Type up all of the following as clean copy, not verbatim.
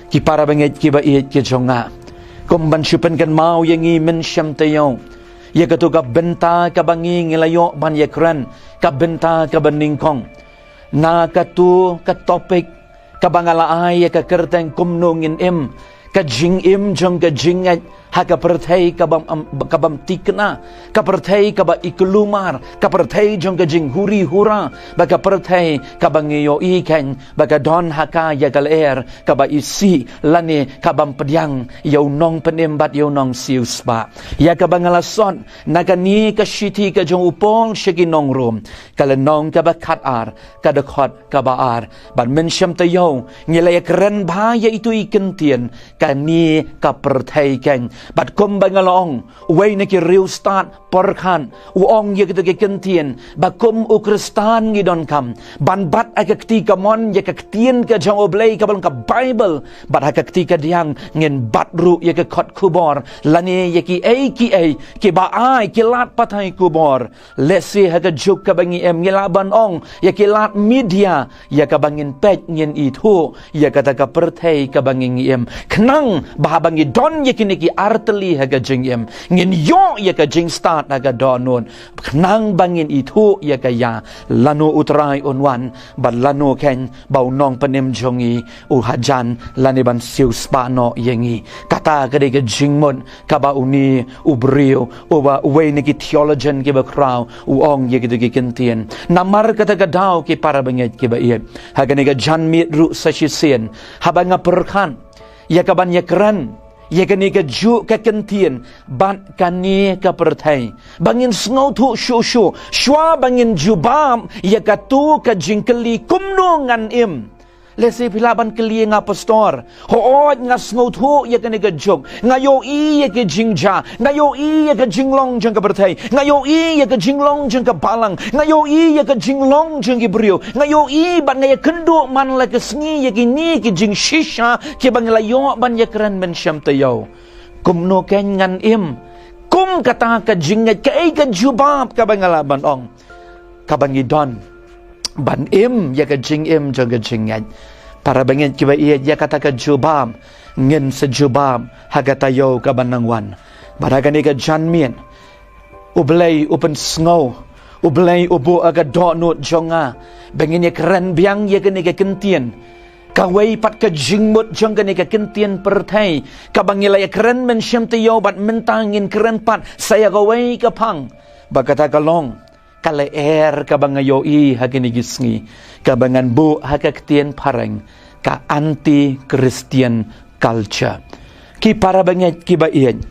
ki para banget ki ba iet ki jonga kum ban shupen kan mau yangi men syam tayong ya katu ka benta ka bangi ngilayo ban yakran ka benta ka baningkong na katu ka topik ka bangalaay ya ka kerteng kumnungin ka jing jong ka jingat haka perthai kabam tikna ka perthai kaba iklumar ka perthai jong ka jing huri hura baka perthai kabangiyo ikan baka don haka ya galer kaba isi lani kabam pedyang yau nong penembat yau nong siuspa ya kabangalason nakani ka shiti ka jong upol shiki nong rum kala nong kaba khatar kadakot kabaar ban mensyam tayo ngilay keren ba ya itu ikentien kani ka perthai kan bat kum bangalong way na ki real start porkan uong ye kita kentien bakum ukristan ngidon kam ban bat akakti kamon ye kaktien ka jang oblay kabal ka bible bat akakti ka diang ngin bat ru ye ka khot kubor lani ye ki ki ba ai ki lat patai kubor lesi ha ka juk ka bangi ngilaban ong ye ki lat media ye ka bangin pet ngin itu ye kata ka perthai ka bangin knang bahabangi don ye kini ki arteli haga jing ngin yo ya ka jing start haga donon knang bangin itu ya ka ya lanu utrai onwan ban lanu ken bau nong penem jongi u hajan lani ban siu spano yengi kata ka de ka jing mon ka ba uni u brio u ba we ni ki theologian ki ba kraw u ong ye ki kentien namar kata ka daw ki para banget ki ba ye haga ni ka jan mit ru sa sien habanga perkan ya ka ban ya kran ya kani ka ju ka kentien ban kani ka perthai bangin sngo thu shu shwa bangin jubam ya ka tu ka jingkeli kumno ngan lesi pilaban keli nga pastor hoot nga sngo thu ya kani ka juk ngayo ya ka jingja ngayo ya ka jinglong jang ka perthai ngayo ya ka jinglong jang ka balang ngayo ya ka jinglong jang ki brio ngayo ban ngaya kendu man la ka sngi ya ki ni ki jing shisha ki bangla yo ban ya kran men syam tayo kumno ken ngan kum kata ka jingat ka ka jubab ka bangala ban ong ka bangidon ban ya ka jing jang ka jingat para bangit kiba iya ya kata ka jubab ngin sejubab haga tayo ka banangwan baragani ka janmien ublay upen snow ublay ubu aga donut jonga bangin ya keren biang ya kani ka kentien kawai pat ka jingmut jong kani ka kentien perthai ka bangila ya keren men syam tayo bat mentangin keren pat saya kawai ka pang bakata ka long kala ka bangayo hagini gisngi ka bangan bu hakaktien parang ka anti-Christian culture ki para banget ki ba iyan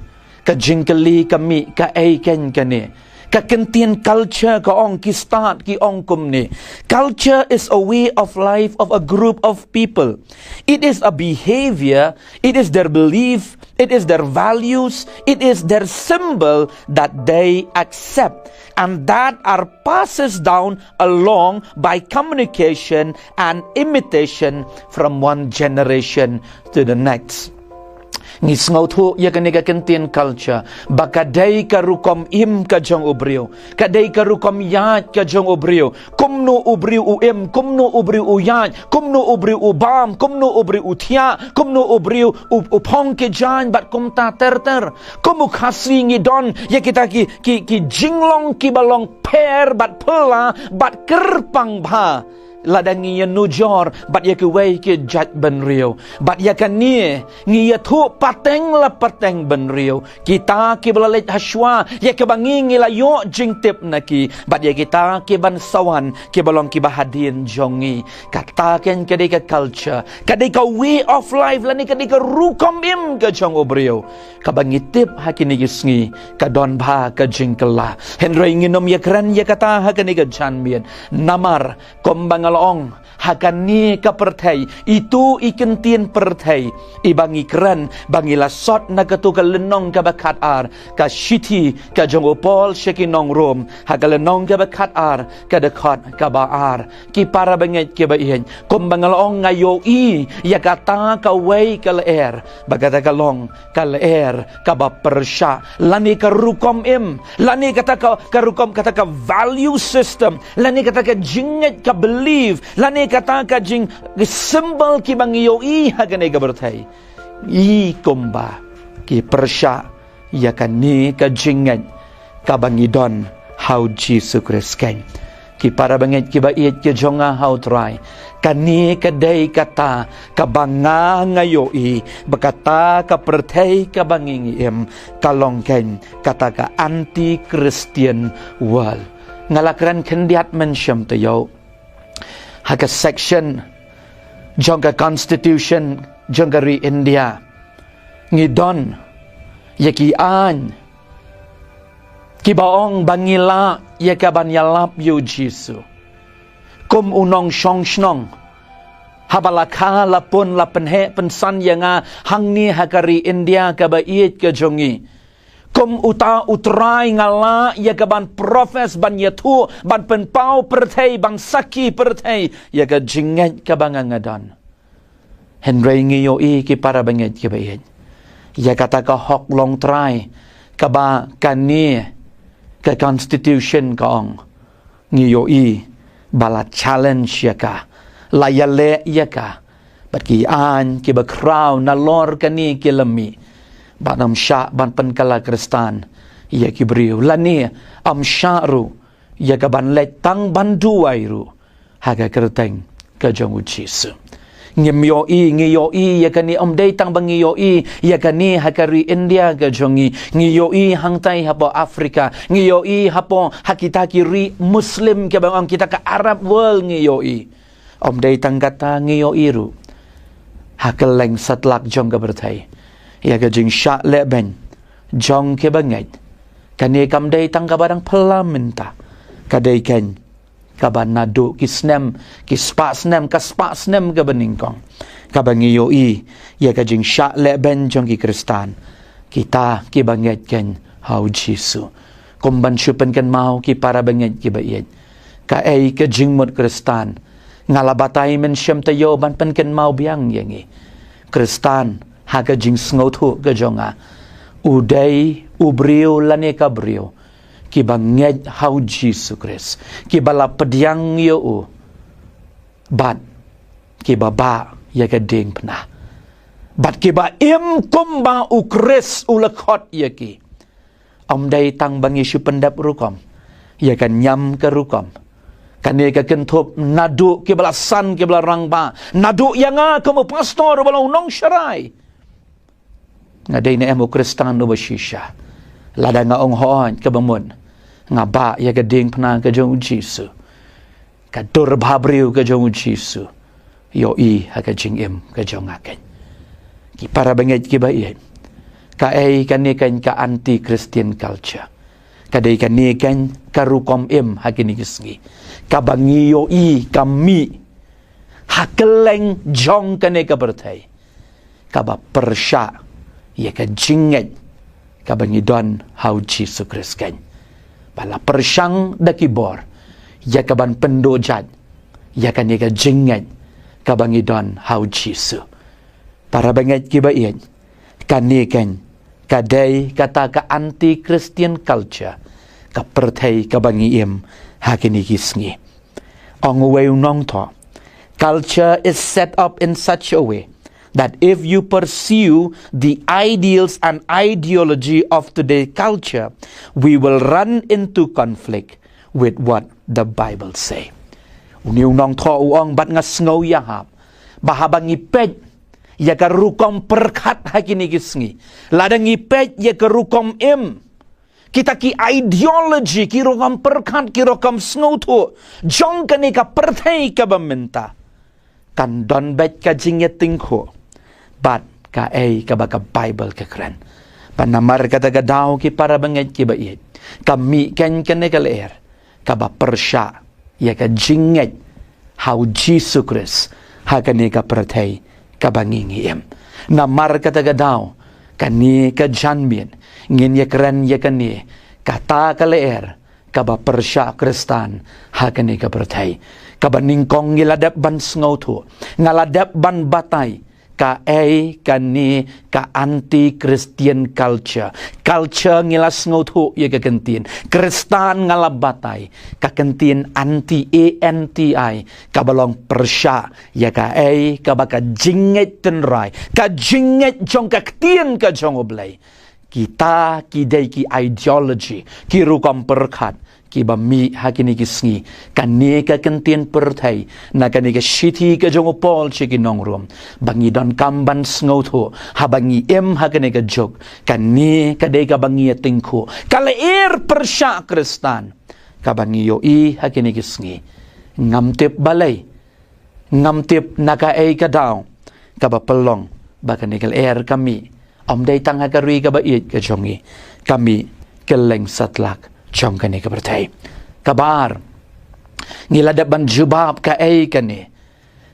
ka jingkeli kami ka aiken kani ka kentien culture ka ong ki start ki ong kumni culture is a way of life of a group of people. It is a behavior, it is their belief, it is their values, it is their symbol that they accept and that are passes down along by communication and imitation from one generation to the next. Ngisngaw thu ya kani ka kentien culture baka day ka rukom ka jong ubriyo kaday ka rukom yat ka jong ubriyo kumno ubriyo kumno ubriyo yat kumno ubriyo bam kumno ubriyo tia kumno ubriyo upong ke jan bat kumta terter kumu khasi ngidon ya kita ki jinglong ki balong per bat pela bat kerpang ba ladang ngiya nujor bat ya kuway ki jat ben rio bat ya kan ni ngiya thu pateng la pateng ben rio kita ki balalit haswa ya ke bangi ngilayo jingtip naki bat ya kita ki ban sawan ki balong ki bahadin jongi kata ken kadai ka culture kadai ka way of life lani kadai ka rukom ka jong obrio ka bangitip hakini gisngi ka don ba ka jingkela henry nginom ya kran ya kata hakani ka janmien namar kombang ong hakani ka perthai itu ikentien perthai ibangi kran bangila sot na katuka lenong ka bakat ar ka shiti ka jongopol shekinong rom hagalenong ka bakat ar ka dekat ka baar ki para banget ki baihen kum bangalong ngayo ya kata ka way ka leer bagata ka long ka leer ka ba persya lani ka rukom lani kata ka rukom kata ka value system lani kata ka jinget ka belief believe lani kata ka jing symbol ki bang yo I hagane ka bertai I kumba ki persya ya kan ni ka jingan ka bang idon how Jesus Christ kan ki para banget ki ba iet ki jonga how try kani kadai kata kabanga ngayoi bakata ka perthai ka banging em kalongken kata ka anti Christian world ngalakran kendiat mensyam tayo haka section jongga constitution jongga ri India ngidon yaki an kibaong bangila yakaban yalap yu Jisu kum unong shong shnong habalaka lapun lapenhe pensan yanga hangni hakari India kabait ke jongi kum uta utrai ngala yakaban profes ban yatu ban penpau perthai bang saki perthai yaga jingat kabangangadan henry ngiyo I ki para banget kabait ya kata ka hok long try kaba kani ke constitution kaong ngiyo I bala challenge yaka layale yaka baki an ki ba crown na lor kani kilami banam sha ban penkala kristan ya ki briu lani am syaru yaka ban letang banduai ru haga kerteng ka jong Jisu ngiyo I yaka ni om dei tang bangiyo I yaka ni hakari India ka jongi ngiyo I hangtai hapo Afrika ngiyo I hapo hakita kiri Muslim ke bang kita ke Arab world ngiyo I om dei tang kata ngiyo I ru hakeleng satlak jong ka bertai yaka jing syak le ben jong ke banget kani kam dei tang ka barang pelamenta kadai ken kaban nadu kisnem kispa snem kaspa snem ka beningkong kabangi yo I ya ka jing syak le ben jong ki kristan kita ki banget ken how Jisu kumban syupen kan mau ki para banget ki bayet ka ai ka jing mut kristan ngalabatai men syam tayo ban pen kan mau biang yangi kristan ha ka jing sngotu ka jonga udai ubriu lane ka briu ki banget how Jesus Christ ki bala pediang yo bat ki baba ya ka ding pna bat ki ba im kumba ukris ulakot ya ki om dai tang bangi syu pendap rukom ya kan nyam ke rukom kan ka kentup nadu ki bala san ki bala rangba nadu yanga kamu pastor bala unong syarai ngadai na emo kristan no bashisha lada nga ong hoon kabamun nga ba ya gading pna ka jong Jisu ka dur babriu ka jong Jisu yo I ha ka jing im ka jong aken ki para banget ki ba ien ka ai kan ni kan ka anti Christian culture ka dei kan ni kan ka rukom im ha kini kisngi ka bangi yo I kami ha keleng jong ka ne ka bertai ka ba persya ya ka jinget ka bangi don how Jesus Christ kan bala persyang da kibor ya ka ban pendojat ya kan ya ka jinget ka bangi don how Jesus para banget ki ba ien kan ni kan kadai kata ka anti Christian culture ka perthai ka bangi im ha kini kisngi ong we nong to culture is set up in such a way that if you pursue the ideals and ideology of today's culture, we will run into conflict with what the Bible say. Uniung nong tho uong bat nga sngow yahap, bahabang ipet, ya karukom perkat hakini kisngi, ladang ipet ya karukom im, kita ki ideology, ki rukom perkat, ki rukom sngow tu, jong kani ka perthai ka bamenta, kan don bet ka jingya tingko, bat ka ay ka baka Bible ka kran. Panamar kata ka daw ki para banget ki bait. Kami ken kanekalaer ka ba persya ya ka jinget how Jesus Christ ha kani ka perthai ka bangingiem. Namar kata ka daw kani ka janmien ngin ya kran ya kani kata kalaer ka ba persya Kristan ha kani ka perthai ka baningkong ngiladap ban sngoto ngaladap ban batay ka ni ka anti-Christian culture. Culture ngilas ngotu ya ka kentin. Kristan ngalabatay ka kentin anti-ANTI ka balong persya ya ka baka jinget tenrai. Ka jinget jong ka ktien ka jong oblay. Kita kidai ki ideology ki rukam perkat ki bami hakini kisngi kani ka kentien pertai na kani ka shiti ka jong pol chiki nongrum bangi don kamban sngoto habangi hakani ka jok kani ka dei ka bangi tingko kala persya Kristan ka bangi yo hakini kisngi ngamtip balai ngamtip naka ka daw ka bapelong bakani kal kami om day tang hagarui ka bait ka jongi kami keleng satlak chong kani ka bertai kabar ngiladaban jubab ka kani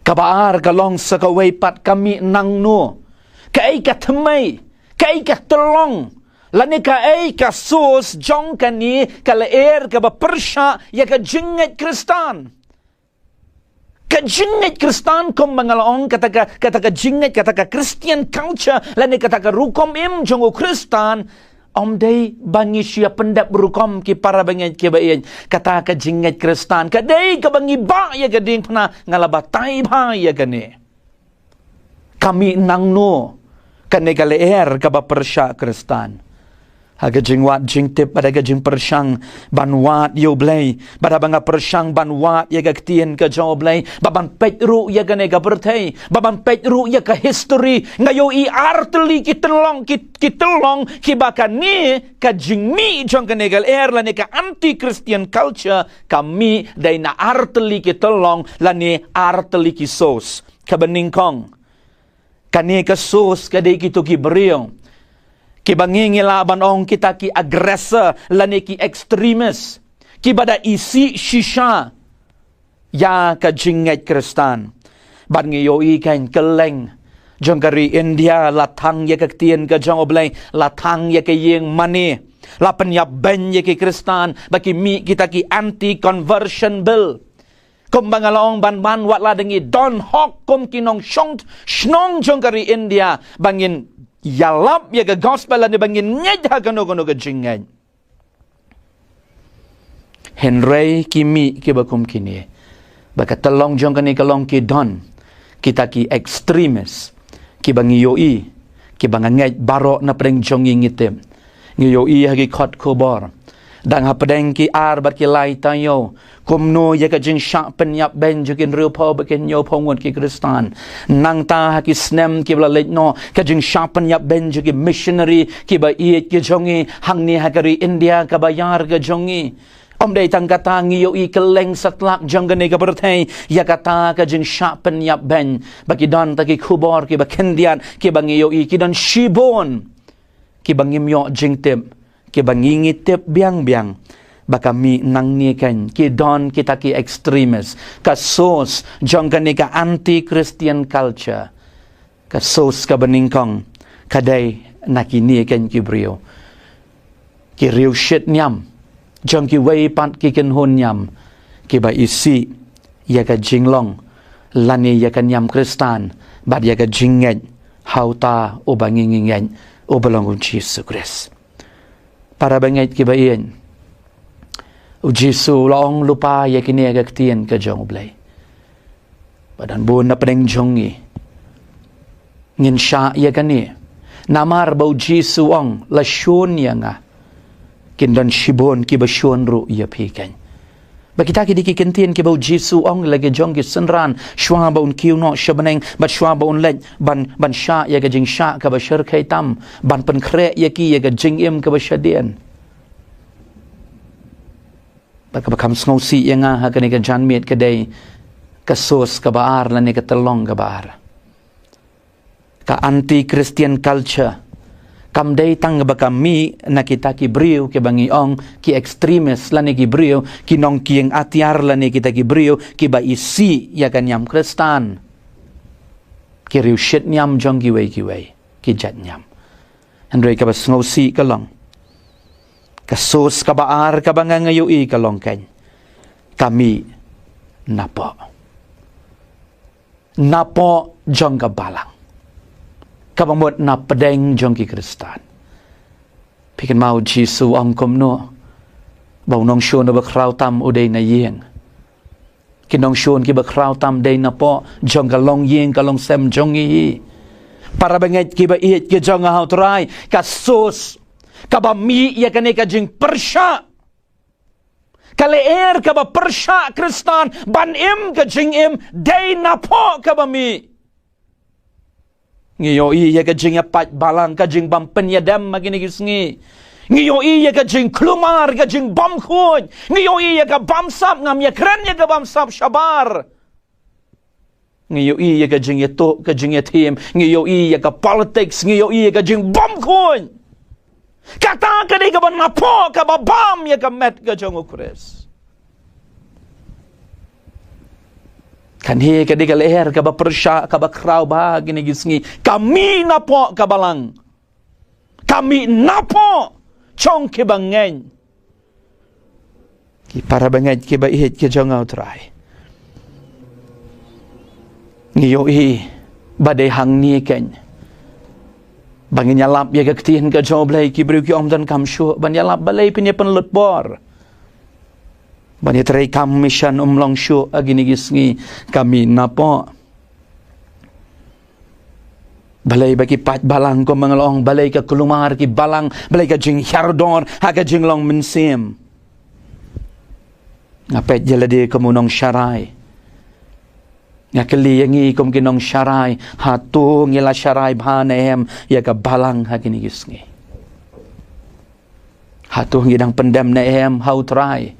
kabar kalong sa kaway pat kami nang no ka ka thamai ka telong lani ka ka sus jong kani kala ka ba persya ya ka jinget Kristan jinget Kristan kom mangalong kata jinget kata Christian culture lani kata rukom jongo Kristan om day bangi siya pendap berukom ki para bangi ki bayan kata jinget Kristan kadai ka bangi ba ya gading pernah ngalabatay ba ya gani kami nang no kane kaleer ka ba persya Kristan haga jingwat jingtip pada gajing persyang banwat yo blay pada banga persyang banwat ya gaktien ka jo blay baban petru ya gane ga bertai baban petru ya ka history ngayo arteli kitelong ki bakan ni ka jingmi jong gane gal la ka anti Christian culture kami dai na arteli kitelong la ni arteli ki sos ka beningkong kani ka sos ka dei kitu ki beriong ki bangi laban ong kita ki aggressor lani ki extremis ki bada isi shisha ya ka jinget Kristan ban ngi yo kain keleng jong kari India latang ya ka tien ka jong oblay latang ya ka yeng mani lapan ya ben ya ki Kristan baki mi kita ki anti conversion bill kum bangalong ban wat la dengi don hok kum kinong snong jong kari India bangin yalap ya ke gospel la bangin ngej ha kano ka jingai Henry kimi ki bakum kini baka telong jong kani kalong ki don kita ki extremis ki bangi yoi ki banga ngej barok na preng jong ngitem ngi yoi hagi khot khobor dang ha pedeng ki ar bat ki lai tayo kumno ya ka jing syak penyap ben jukin real po bakin yo pongon ki Kristan nang ta ha ki snem ki bla lejno ka jing syak penyap ben juki missionary ki ba iet ki jongi hang ni ha kari India ka bayar ka jongi om dai tang kata ngi yo keleng satlak jong gane ka bertai ya kata ka jing syak penyap ben baki don ta ki khubor ki ba kendian ki bangi yo ki don shibon ki bangim yo jing tem ki bangi ngitip biang-biang baka mi nang ni kan ki don kita ki extremis ka sos jong kan ka anti Christian culture ka sos ka beningkong kadai nakini kan ki brio ki riu shit nyam jong ki wei pat ki ken hon nyam ki ba isi ya ka jinglong lani ya kan nyam Kristan bad ya ka jinget hauta o bangingingen o belong Jesus Christ para bangait ki bayin o Jesu laong lupa ya kini agak tien ka jong blay badan buon na peneng jongi ngin sya ya kani namar bau Jesu ong la syun ya nga kindan shibon ki ba syun ru ya pikan bakita ki diki kentien ki bau Jesu ong lagi jong ki senran shwa baun kiu no shabaneng bat shwa baun lej ban sya ya ga jing sya ka ba syar kai tam ban pen kre ya ki ya ga jing im ka ba syadien baka bakam sngosi ya nga ha kani ka janmiet ka day ka sos ka baar la ni ka telong ka baar ka anti Christian culture kam day tang baka mi nakita ki brio ki bangi ong ki extremis lani ki brio ki nong kieng atiar lani kita ki brio ki ba isi ya kan yam Kristan ki riu shit nyam jong ki wei ki jat nyam andrei ka bas ngosi ka long ka sos ka baar ka banga ngayoi ka long kan kami napo jong ka balang kabamot na pedeng jong ki Kristan pikan mau Jisu angkom no bau nong shon ba kraw tam udai na yeng kinong shon ki ba kraw tam dei na po jong ka long yeng ka long sem jong i para banget ki ba iet ki jong hau trai ka sos ka ba mi ya ka ne ka jing persya kaleer ka ba persya Kristan ban im ka jing im dei na po ka ba mi Ngiyo iya ka jing apat balang ka jing bam penyadam magini gisngi. Ngiyo iya ka jing klumar ka jing bam khun. Ngiyo iya ka bam sap ngam ya keren ya ka bam sap syabar. Ngiyo iya ka jing yato ka jing yatim. Ngiyo iya ka politics. Ngiyo iya ka jing bam khun. Kata ka di ka ban mapo ka babam ya ka met ka jong ukres. Kan he ka di ka leher ka ba persya ka ba kraw ba gini gisngi kami napo ka balang kami napo chong ki bangen ki para bangen ki ba ihit ki jong try ngiyo i badai hang ni ken bangin yalap ya ka ktin ka jong blai ki bru ki om dan kam shu ban yalap balai pinya penlut bor Bani terai kam mission long shu agini gisngi kami napo balai bagi pat balang ko mangalong balai ka kulumar ki balang balai ka jing hyardor haga jing long mensim ngapet jalade kemunong syarai ngakeli yangi kom kinong syarai hatu ngila syarai bhanem ya ka balang hagini gisngi hatu ngidang pendam nehem hau trai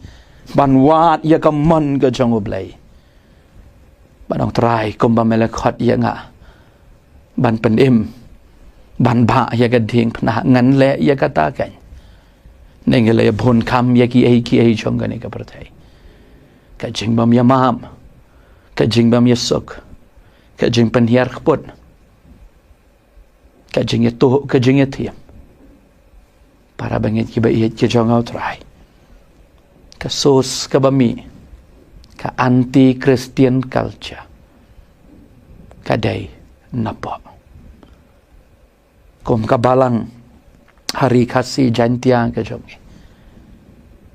ban wat ya ka man ka jong oblay banong try kum ba melekot ya nga ban penim ban ba ya ka ding pna ngan le ya ka ta kan nengele bon kam ya ki ai jong ka ni ka pertai ka jing bam ya mam ka jing bam ya sok ka jing pen hiar khpot ka jing ya to ka jing ya thiam para banget ki ba i ki jong au try ka sos ka bami ka anti Christian culture kadai napa kom ka balang hari kasih jantiang ka jongi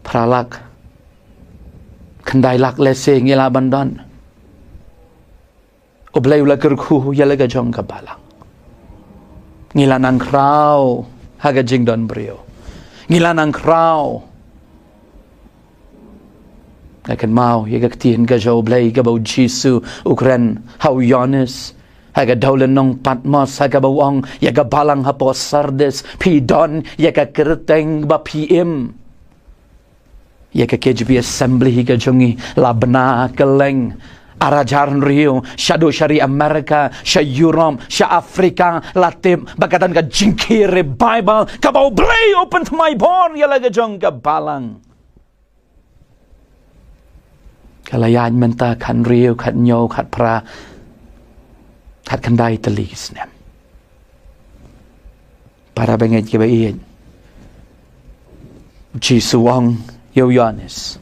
pralak kendai lak lese ngila bandan oblay ula kerku yala ka jong ka balang ngilanan kraw haga jing don brio ngilanan kraw Akan mau ya ktiin ka jo blay ka bau Jisu ukren hau Yohanes haga daulen nong Patmos haga bawang ya ka balang hapo Sardes pidon ya ka kerteng ba PM ya ka KJB assembly ka jongi labna keleng arajaran Rio syado syari Amerika sya Europe sya Afrika Latin bakatan ka jingkire Bible ka bau blay open to my born ya laga jong ka balang Kalayan menta kan riu kat nyo kat pra kat kandai telis nem para benget ke bain Jisu wang yo Yohanes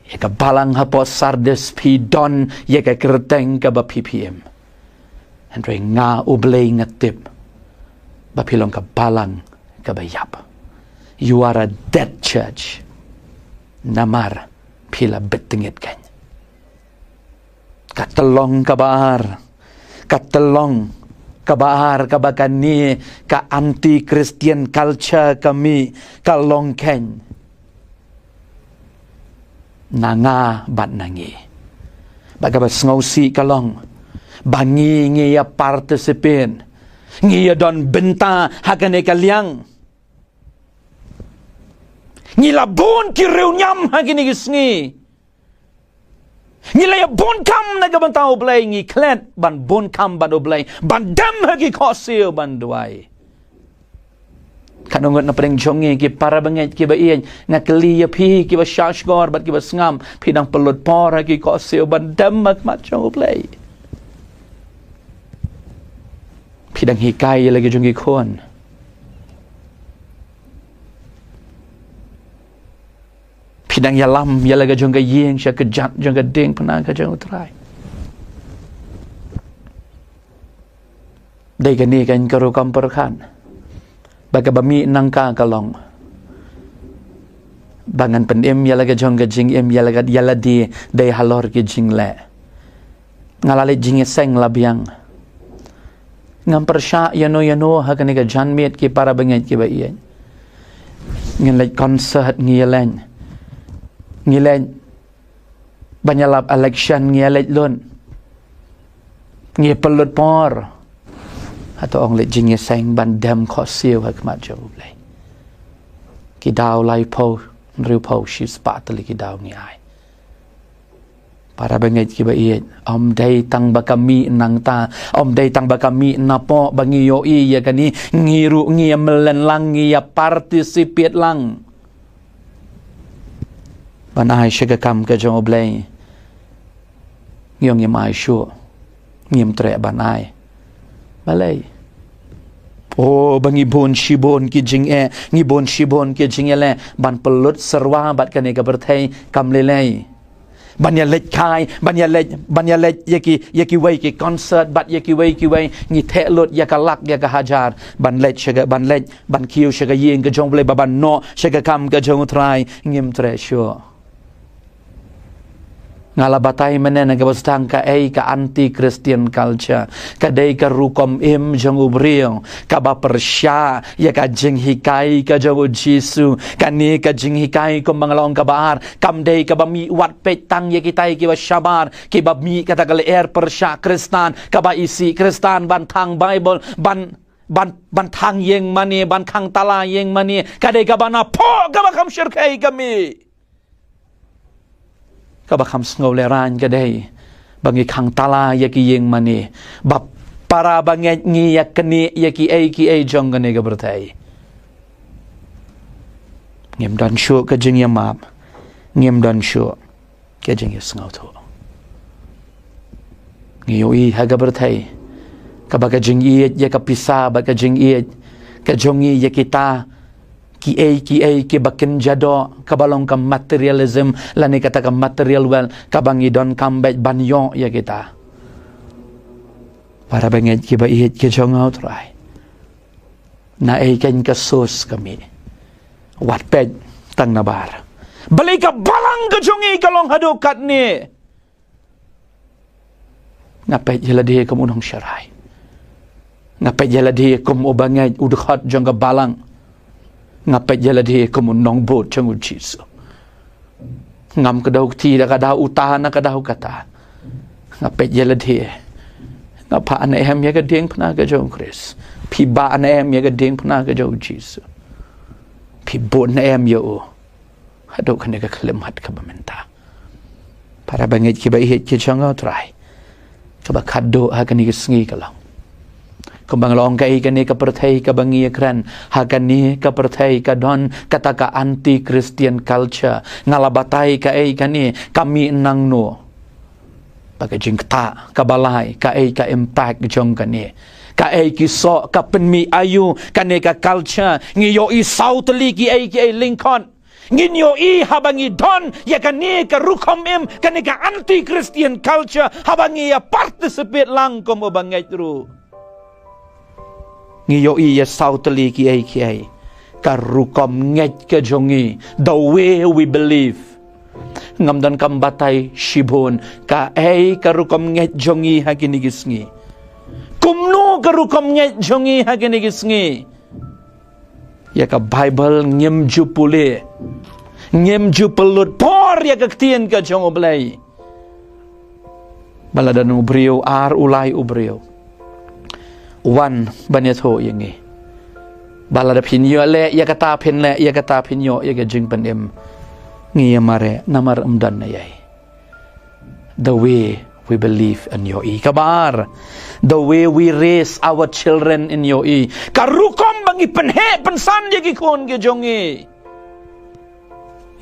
ya ka balang hapo Sardes pidon ya ka kerteng ka ba PPM andre nga ublay ngatip ba pilong ka balang ka bayap you are a dead church namar pila betengit kan katelong kabar katelong kabar kabakan ni ka anti Christian culture kami kalong ken nanga bat nangi bagabas ngausi kalong bangi ngiya participin ngiya don benta hakane kaliang ngilabon ki reunyam hagini gisngi ngilaya bon kam nagabanta oblay ngi klet ban bon kam ban oblay ban dam hagi kosil ban duai kanongot na pring jongi ki para banget ki ba iyan ngakli ya pi ki ba shashgor bat ki ba sngam pidang pelot por hagi kosil ban dam mat jong oblay pidang hikai lagi jongi kon Pidang yalam yalaga jongga yeng sya kejat jongga ding penang ka jong utrai. ได้กันนี่กันกระรุกำประคันบากบะมีนังกากะลองบางอันเป็นยาลากะจงกะจิงยาลากะยาลาดีได้ฮัลลอร์กะจิงแลngala le jing seng labiang ngam persya yano hakan ga janmet ki para bengai ki ba iya ngin le concert ngilen banyalap election ngilet lon ngi pelut por atau ong le jing seng ban dam kho siu hak ma jo le ki daw lai po riu po shi spat li ki daw ngi ai para bangit ki ba iya om day tang bakami nang ta om day tang bakami napo bangi yo iya kani ngiru ngia melen lang ngia participate lang banai shaga kam ka jong oblay ngiong mai shu ngim tre banai balay oh bangi bon shibon ki jing ngi bon shibon ki jing le ban pelut serwa bat kani ka berthai kam lelai banya lech kai banya lech yaki wei ki concert bat yaki wei ngi the lot yaka lak yaka hajar ban lech ban kiu shaga ying ka jong ble baban no shaga kam ka jong try ngim tre sure ngala batai menen ga bastang ka ka anti Christian culture ka dei ka rukom jong ubriong ka ba persya ya ka jing hikai ka jong Jisu ka ni ka jing hikai ko mangalong ka baar kam dei ka ba mi wat petang ya kitai ki ba syabar ki ba mi kata ka leer persya Kristan ka ba isi Kristan ban thang Bible ban thang yeng mani ban khang tala yeng mani ka dei ka ba na po ka ba kam syirkai kami ka ba kham sngo le ran ka dei bangi khang tala ya ki yeng mani ba para banget ngi ya kni ya ki ai jong ka ne ga bertai ngem dan shu ka jing ya map ngem dan shu ka jing ya sngo tho ngi yo i ha ga bertai ka ba ka jing i ya ka pisa ba ka jing i ka jong i ya kita ki bakin jado kabalong kam materialism lani kata kam material well kabangi don kambet banyo ya kita para banget ki ba ihit ki jong out rai na ken kasus kami wat pet tang nabar balik ka balang ka jongi kalong hadukat ni ngapet jeladi kamunong syarai ngapet jeladi kum ubangai udkhat jong ka balang ngapet jeladi kamu nong bot jangu Jisu ngam kadau ti da kadau utahan kadau kata ngapet jeladi ngapa ane em ya gading pna ga jong Chris pi ba ane em ya gading pna ga jong Jisu pi bot na em yo hado kane ga klem hat ka bamenta para bangit ki ba ihit ki changa try ka ba kado ha kani ga sngi ka lang kembang long kai kani ka perthai ka bangi kran hakani ka perthai ka don kata ka anti Christian culture ngalabatai ka kani kami nang no pakai jingta ka balai ka impact jong kani ka ki so ka penmi ayu kani ka culture ngiyo i sautli ki Lincoln nginyo i habangi don ya kani ka rukom kani ka anti Christian culture habangi ya participate lang komo bangai tru ngiyo iya sautali ki ai karukom nget ke jongi the way we believe ngamdan kambatai shibon ka karukom nget jongi hakini gisngi kumno karukom nget jongi hakini gisngi ya ka Bible ngem jupule ngem jupelut por ya ka ktien ka jong oblai baladan ubrio ar ulai ubrio wan banetho yangi balada pinyo le ya kata pin le ya kata pinyo ya ga jing panem ngi mare namar umdan na yai the way we believe in your kabar the way we raise our children in your karukom bangi penhe pensan yagi kon ge jongi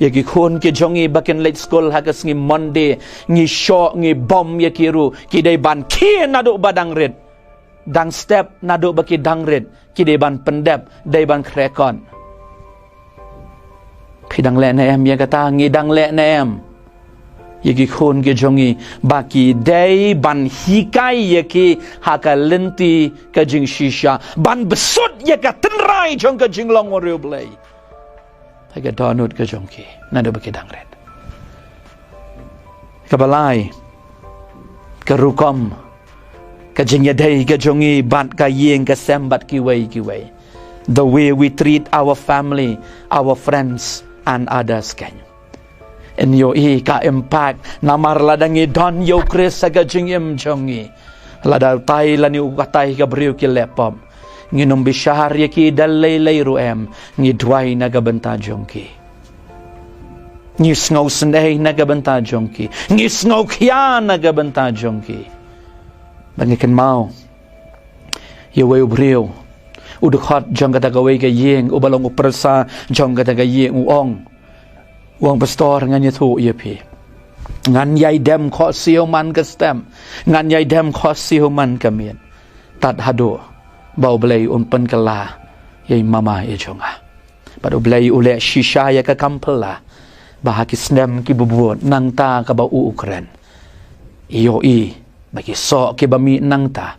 yagi kon ke jongi baken late school hagas ngi Monday ngi show ngi bom yakiru kidai ban ki nadu badang red dang step nado baki dangret kideban pendep daiban krekon pidang le na em ya kata ngi dang le na em Yagi khon ke jongi baki day ban hikai yaki haka lenti ka jing shisha ban besut yaka tenrai jong ka jing long wario blay. Haga donut ka jongki nado bakidang red. Kabalai ka rukom ka jing yaday ka jongi bat ka yeng ka sembat kiway. The way we treat our family, our friends and others kan. En yo ka impact namar ladangi don yo Chris aga jingim jongi lada tai lani ukatai ka briu ki lepom nginom bishar yaki dalay ruem ngi dwai naga benta jongki ngi sngaw sendai naga benta jongki ngi sngaw kya naga benta jongki bangikan mau yo way briu udukhat jong kata gawai ka yeng ubalong upersa jong kata ka yeng uong Wang pastor ngan yatu yepi ngan yai dem kho siu man ka stem ngan yai dem kho siu man ka mien tat hado bau blai un pen kala yai mama e jonga padu blai ule shisha ya ka kampela bahaki stem ki bubuot nang ta ka bau ukren iyo bagi so ki bami nang ta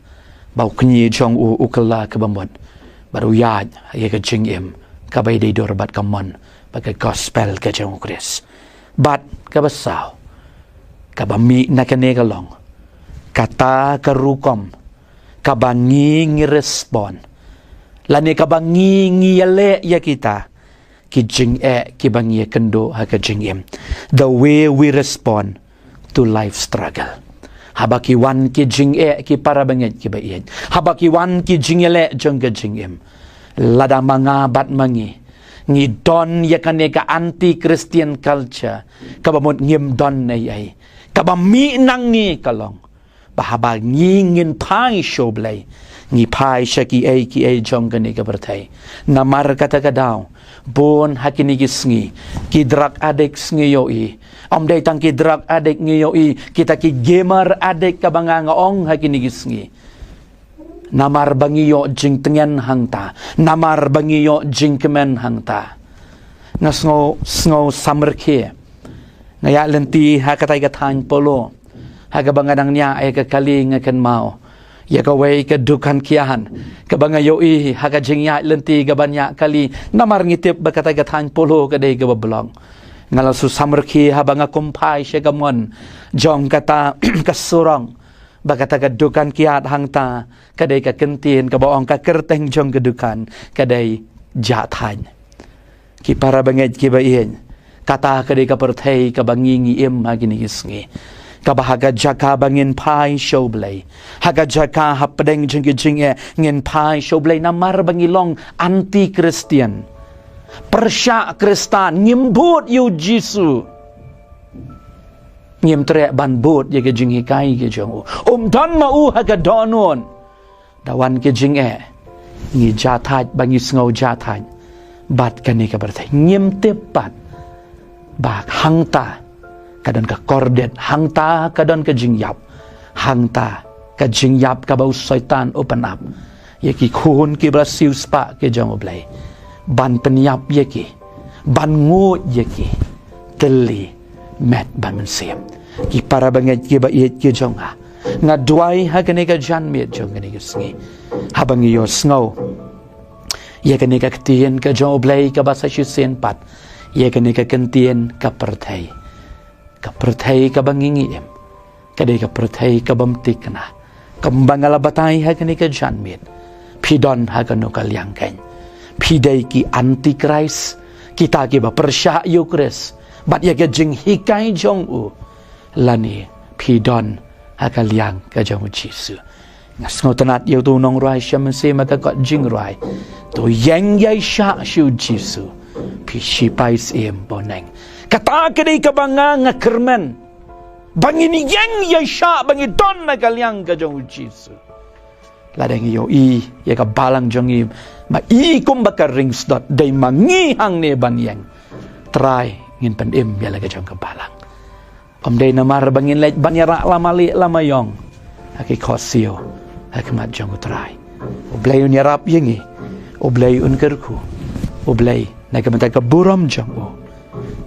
bau knyi jong ukala ka bamot baru ya ya ka jingim ka bai dei dorbat kamon pakai gospel ke jong Chris bat ka basaw ka bami na kane kalong kata karukom ka bangi respond lani ka bangi ngiyale ya kita ki jing ki bangi kendo ha ka jingim the way we respond to life struggle habaki wan ki jing ki para banget ki baien habaki wan ki jingele jong ka jingim lada manga bat mangi ngi don yakane ka anti Christian culture kabamot ngim don ay kabami nangi kalong bahaba ngingin pai shoblay ngi pai shaki ki jong kane ka bertai namar kata kadaw bon hakini gisngi ki drug addict ngi yoi dai tang ki drug addict ngi yoi kita ki gamer addict kabanga ngaong hakini gisngi namar bangiyo jing tengen hangta namar bangiyo jing kemen hangta ngasngo summer ke ngaya lenti ha katai kathan polo ha ka bangadang nya ay ka kali ngakan mau ya ka way ka dukan kiahan ka bangayo ha ka jing ya lenti ka banya kali namar ngitip ba katai kathan polo ka dei ka bablong ngala su summer ke ha banga kumpai she gamon jong kata kasurong Bakata kedukan kiat hangta kadai ka kentin ka baong ka kerteng jong kedukan kadai jathan ki para banget ki baien kata kadai ka perthai ka bangingi im hagini gisngi ka bahaga jaka bangin pai showblay haga jaka hapdeng jing jing ngin pai showblay namar bangilong anti Christian persya Kristan ngimbut yu Jisu ngim trek ban bot ye ke jing hikai ke jong don mau ha ka donon dawan ke jing ngi jathat bangi sngo jathat bat kani ka bertai ngim tepat bak hangta kadon ka kordet hangta kadon ka jing yap hangta ka jing yap ka bau syaitan open up ye ki khun ki brasiu spa ke jong oblai ban penyap ye ki ban ngut ye ki teli met ban mensiam ki para banget ki ba yet ki jonga nga duai ha kane ka jan met jong kane ka sngi habang yo snow ye kane ka ktien ka jong blai ka basa sen pat ye kane ka kentien ka perthai ka bangingi em kade ka perthai ka bamtik na kambangala batai ha kane ka jan met pidon ha kano kalyang kan pidai ki anti Christ kita ki ba persya yo Chris bat ye ka jing hikai jong lani pidon hakalyang ka jong Jisu ngasngo tanat yo tu nong rai syam se maka ka jing rai to yang yai sha shu Jisu pi shi pai sem boneng kata kedi ka banga ngakermen bangini yang yai sha bangi don hakalyang ka jong Jisu ladeng yo ye ka balang jong ma kum bakar rings dot dai mangi hang ne ban yang try ngin pen im ya laga jong ka balang dei namar bangin lej banyara lamali lamayong aki khosio hakmat jong utrai oblay unyarap yengi oblay unkerku oblay nagamata ka buram jong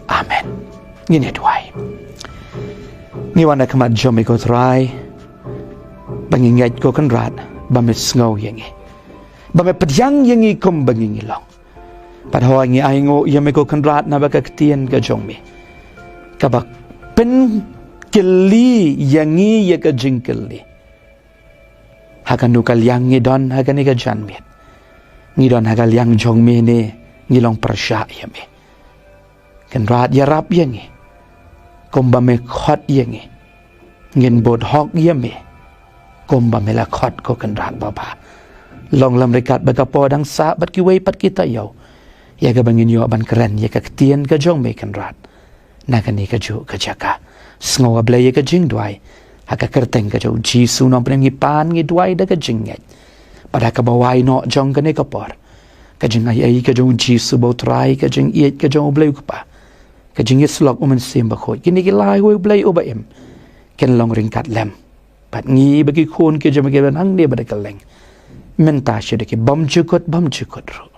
amen ngine duai Ngiwan nak mat jom ikut rai bangingat ko kan rat bamet ngau yangi bamet pedyang yangi kum bangingi long padahal ngi aingo yame ko kan rat na baka ketien ka jong mi kabak pen keli yangi ya ka jingkeli hakan nukal yang ngidon hakan ni ka janmit ngidon hakal yang jong mi ni ngilong persya yame kan rat ya rap yangi komba me khot yangi ngin bot hok yame komba me la khot ko kan rat baba long lam rekat baka podang sa bat ki wei pat kita yau ya ga bangin yo ban keren ya ka tien ka jong me kan rat na kan ni ka ju ka jaka sngo ble ya ka jing dwai haka kerteng ka ju jisu nom pren ngi pan ngi dwai da ka jing ngai pada ka bawai no jong ka ne ka por ka jing ai ka ju jisu bo trai ka jing iet ka jong ble ka pa ka jing islok umen sim ba khoi kini ki lai we ble o ba em ken long ring kat lem pat ngi bagi khon ke jam ke ban hang ne ba da ka leng men ta she de ke bam chukot ro